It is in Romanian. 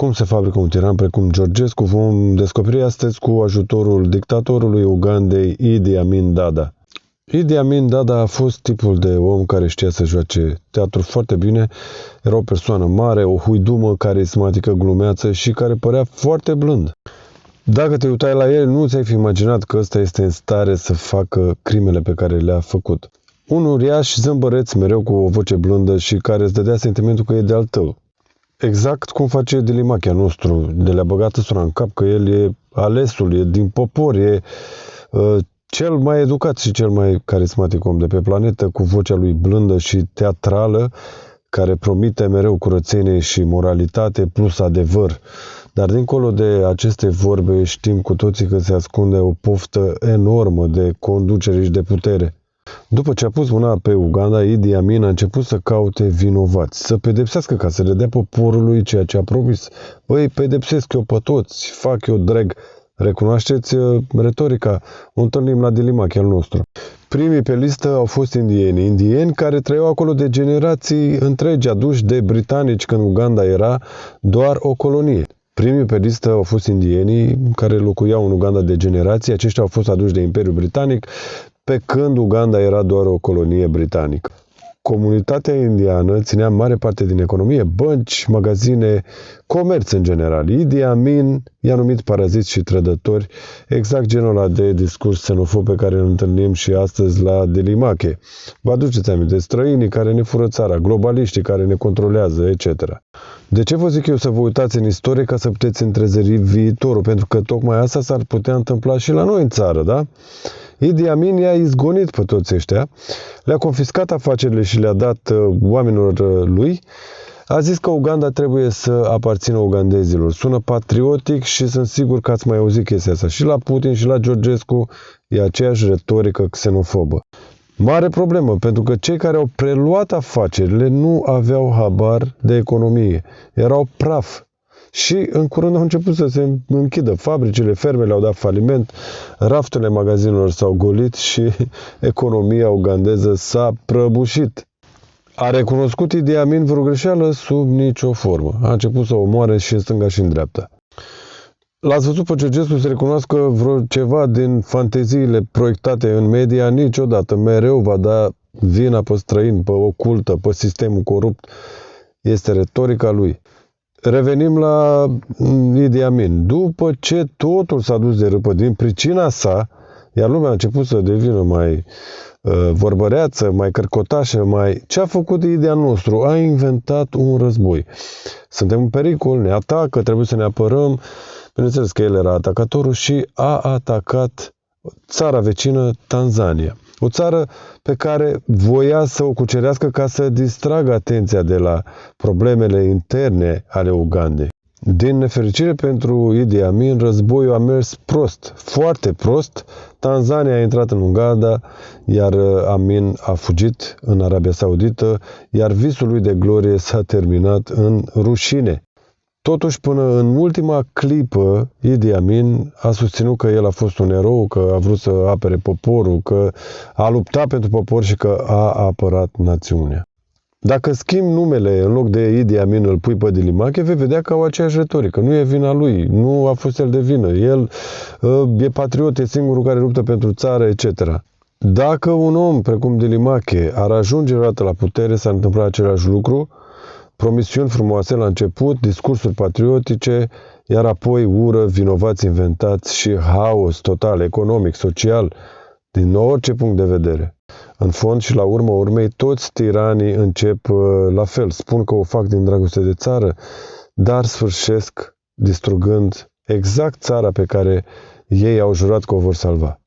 Cum se fabrică un tiran precum Georgescu vom descoperi astăzi cu ajutorul dictatorului Ugandei Idi Amin Dada. Idi Amin Dada a fost tipul de om care știa să joace teatru foarte bine, era o persoană mare, o huidumă, carismatică, glumeață și care părea foarte blând. Dacă te uitai la el, nu ți-ai fi imaginat că ăsta este în stare să facă crimele pe care le-a făcut. Un uriaș zâmbăreț mereu cu o voce blândă și care îți dădea sentimentul că e de-al tău. Exact cum face Delimachea nostru, de le-a băgat ăstora în cap că el e alesul, e din popor, e cel mai educat și cel mai carismatic om de pe planetă, cu vocea lui blândă și teatrală, care promite mereu curățenie și moralitate plus adevăr. Dar dincolo de aceste vorbe știm cu toții că se ascunde o poftă enormă de conducere și de putere. După ce a pus mâna pe Uganda, Idi Amin a început să caute vinovați, să pedepsească ca să le dea poporului ceea ce a promis. Băi, pedepsesc eu pe toți, fac eu drag. Recunoașteți retorica? O întâlnim la Delimachea al nostru. Primii pe listă au fost indieni care trăiau acolo de generații întregi, aduși de britanici când Uganda era doar o colonie. Primii pe listă au fost indienii care locuiau în Uganda de generații, aceștia au fost aduși de Imperiul Britanic, pe când Uganda era doar o colonie britanică. Comunitatea indiană ținea mare parte din economie, bănci, magazine, comerț în general. Idi Amin i-a numit paraziți și trădători, exact genul ăla de discurs xenofob pe care îl întâlnim și astăzi la Delimachea. Vă aduceți aminte, străinii care ne fură țara, globaliștii care ne controlează, etc. De ce vă zic eu să vă uitați în istorie ca să puteți întrezări viitorul? Pentru că tocmai asta s-ar putea întâmpla și la noi în țară, da? Idi Amin i-a izgonit pe toți ăștia, le-a confiscat afacerile și le-a dat oamenilor lui. A zis că Uganda trebuie să aparțină ugandezilor. Sună patriotic și sunt sigur că ați mai auzit chestia asta. Și la Putin și la Georgescu e aceeași retorică xenofobă. Mare problemă, pentru că cei care au preluat afacerile nu aveau habar de economie. Erau praf. Și în curând au început să se închidă fabricile, fermele au dat faliment, rafturile magazinelor s-au golit și economia ugandeză s-a prăbușit. A recunoscut Idi Amin vreo greșeală? Sub nicio formă. A început să omoare și în stânga și în dreapta. L-ați văzut pe Georgescu să recunoască vreo ceva din fanteziile proiectate în media? Niciodată. Mereu va da vina pe străini, pe ocultă, pe sistemul corupt. Este retorica lui. Revenim la Idi Amin. După ce totul s-a dus de râpă din pricina sa, iar lumea a început să devină mai vorbăreață, mai cărcotașă, ce a făcut Idi al nostru? A inventat un război. Suntem în pericol, ne atacă, trebuie să ne apărăm. Bineînțeles că el era atacatorul și a atacat țara vecină, Tanzania. O țară pe care voia să o cucerească ca să distragă atenția de la problemele interne ale Ugandei. Din nefericire pentru Idi Amin, războiul a mers prost, foarte prost. Tanzania a intrat în Uganda, iar Amin a fugit în Arabia Saudită, iar visul lui de glorie s-a terminat în rușine. Totuși, până în ultima clipă, Idi Amin a susținut că el a fost un erou, că a vrut să apere poporul, că a luptat pentru popor și că a apărat națiunea. Dacă schimbi numele în loc de Idi Amin îl pui pe Delimachea, vei vedea că au aceeași retorică. Nu e vina lui, nu a fost el de vină. El e patriot, e singurul care luptă pentru țară, etc. Dacă un om precum Delimachea ar ajunge vreodată la putere, s-ar întâmpla același lucru. Promisiuni frumoase la început, discursuri patriotice, iar apoi ură, vinovați inventați și haos total, economic, social, din orice punct de vedere. În fond și la urma urmei, toți tiranii încep la fel. Spun că o fac din dragoste de țară, dar sfârșesc distrugând exact țara pe care ei au jurat că o vor salva.